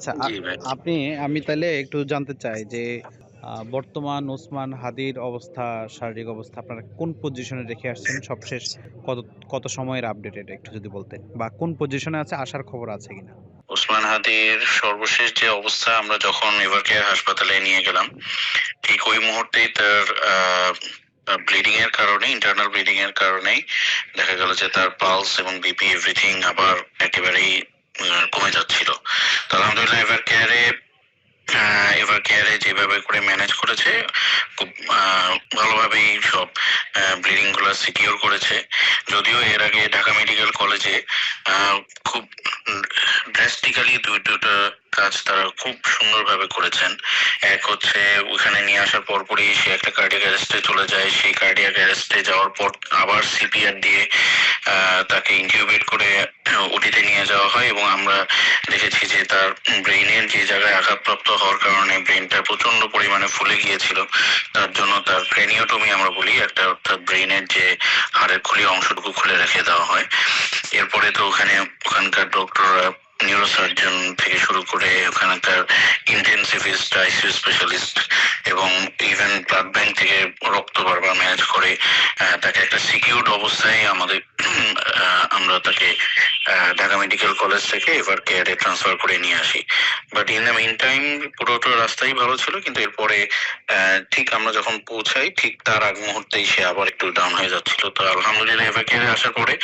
আচ্ছা, জি ভাই। আমি তাইলে একটু জানতে চাই যে বর্তমান ওসমান হাদির অবস্থা, শারীরিক অবস্থা আপনারা কোন পজিশনে রেখে আসছেন? সবশেষ কত কত সময়ের আপডেট এটা একটু যদি বলতেন? বা কোন পজিশনে আছে, আসার খবর আছে কিনা? ওসমান হাদির সর্বশেষ যে অবস্থা, আমরা যখন এভারকেয়ার হাসপাতালে নিয়ে গেলাম, ঠিক ওই মুহূর্তেই তার ব্লিডিং এর কারণে, ইন্টারনাল ব্লিডিং এর কারণেই দেখা গেল যে তার পালস এবং বিপি এভরিথিং আবার একেবারেই কমে যাচ্ছিল। তো আলহামদুলিল্লাহ এভার কেয়ারে যেভাবে করে ম্যানেজ করেছে, খুব ভালোভাবেই সব ব্লিডিং গুলো সিকিউর করেছে। যদিও এর আগে ঢাকা মেডিকেল কলেজে খুব ড্রাস্টিক্যালি দুটো কাজ তারা খুব সুন্দরভাবে করেছেন। এক হচ্ছে, ওখানে নিয়ে আসার পরপরই সে একটা কার্ডিয়াক অ্যারেস্টে চলে যায়। সেই কার্ডিয়াক অ্যারেস্টে যাওয়ার পর আবার সিপিআর দিয়ে তাকে ইনকিউবেট করে ওটিতে নিয়ে যাওয়া হয়, এবং আমরা দেখেছি যে তার ব্রেইনের যে জায়গায় আঘাতপ্রাপ্ত হওয়ার কারণে ব্রেইনটা প্রচন্ড পরিমাণে ফুলে গিয়েছিল। তার জন্য তার ক্রেনিওটমি আমরা বলি একটা, অর্থাৎ ব্রেইনের যে হাড়ের খুলি অংশটুকু খুলে রেখে দেওয়া হয়। এরপরে তো ওখানকার ডক্টররা, নিউরোসার্জন থেকে শুরু করে ওখানকার ইন্টেন্সিভিস্ট, আইসিইউ স্পেশালিস্ট এবং ইভেন ব্লাড ব্যাংক থেকে রক্ত বারবার ম্যানেজ করে তাকে একটা সিকিউরড অবস্থায় আমরা তাকে ঢাকা মেডিকেল কলেজ থেকে এভার কেয়ারে ট্রান্সফার করে নিয়ে আসি। But in the meantime পুরোটা রাস্তাই ভালো ছিল, কিন্তু এরপরে ঠিক আমরা যখন পৌঁছাই ঠিক তার আগ মুহূর্তেই সে আবার একটু ডাউন হয়ে যাচ্ছিল। তো আলহামদুলিল্লাহ এভার কেয়ারে আসার পরে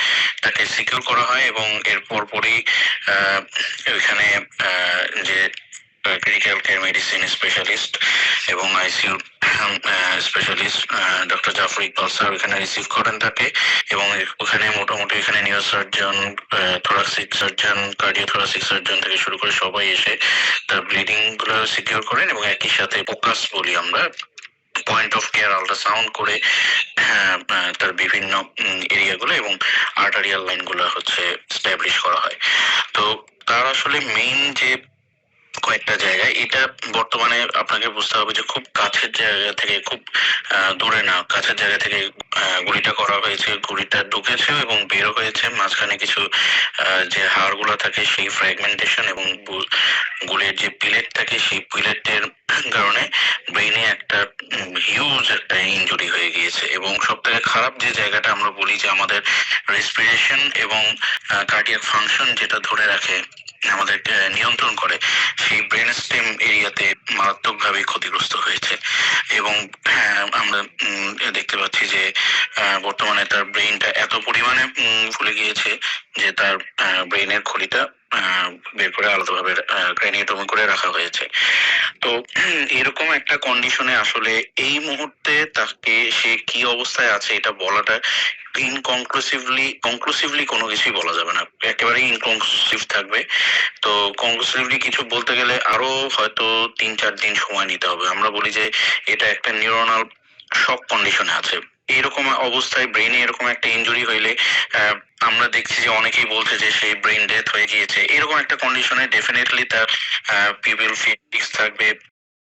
তাকে সিকিউর করা হয়, এবং এর পরপরই ওইখানে যে ক্রিটিক্যাল কেয়ার মেডিসিন স্পেশালিস্ট এবং ICU specialist doctor Zafar Iqbal sir ওখানে রিসিভ করেন তাকে, এবং ওখানে মোটামুটি এখানে neuro surgeon, thoracic surgeon, cardiothoracic surgeon থেকে শুরু করে সবাই এসে তার ব্লিডিং গুলো সিকিউর করেন, এবং একই সাথে ফোকাস বলি আমরা, পয়েন্ট অফ কেয়ার আল্ট্রাসাউন্ড করে তার বিভিন্ন এরিয়াগুলো এবং আর্টারিয়াল লাইনগুলো হচ্ছে স্ট্যাবলিশ করা হয়। তো তার আসলে মেইন যে কয়েকটা জায়গায়, এটা বর্তমানে আপনাকে বুঝতে হবে যে খুব কাছের জায়গা থেকে, খুব দূরে না, কাছের জায়গা থেকে গুলিটা করা হয়েছে। গুলিটা ঢুকেছে এবং বেরো হয়েছে, মাঝখানে কিছু যে হাড়গুলো থাকে সেই ফ্র্যাগমেন্টেশন এবং গুলির যে পিলেট থাকে সেই পিলেটের কারণে ব্রেইনে একটা হিউজ একটা ইনজুরি হয়ে গিয়েছে। এবং সব থেকে খারাপ যে জায়গাটা আমরা বলি যে আমাদের রেসপিরেশন এবং কার্ডিয়াক ফাংশন যেটা ধরে রাখে, আমাদেরকে নিয়ন্ত্রণ করে, সেই ব্রেন স্টেম এরিয়াতে মারাত্মকভাবে ক্ষতিগ্রস্ত হয়েছে। এবং আমরা দেখতে পাচ্ছি যে বর্তমানে তার ব্রেইনটা এত পরিমাণে ফুলে গিয়েছে যে তার ব্রেইনের খুলিটা বের করে আলাদাভাবে ক্র্যানিওটমি করে রাখা হয়েছে। তো এরকম একটা কন্ডিশনে আসলে এই মুহূর্তে তাকে সে কি অবস্থায় আছে এটা বলাটা কনক্লুসিভলি কোনো কিছুই বলা যাবে না, একেবারেই ইনকনক্লুসিভ থাকবে। তো কনক্লুসিভলি কিছু বলতে গেলে আরো হয়তো 3-4 দিন সময় নিতে হবে। আমরা বলি যে এটা একটা নিউরোনাল শক কন্ডিশনে আছে। এরকম অবস্থায় ব্রেনে এরকম একটা ইনজুরি হইলে আমরা দেখছি যে অনেকেই বলছে যে সেই ব্রেন ডেথ হয়ে গিয়েছে। এরকম একটা কন্ডিশনে ডেফিনেটলি তার পিউপিল ফিক্স থাকবে,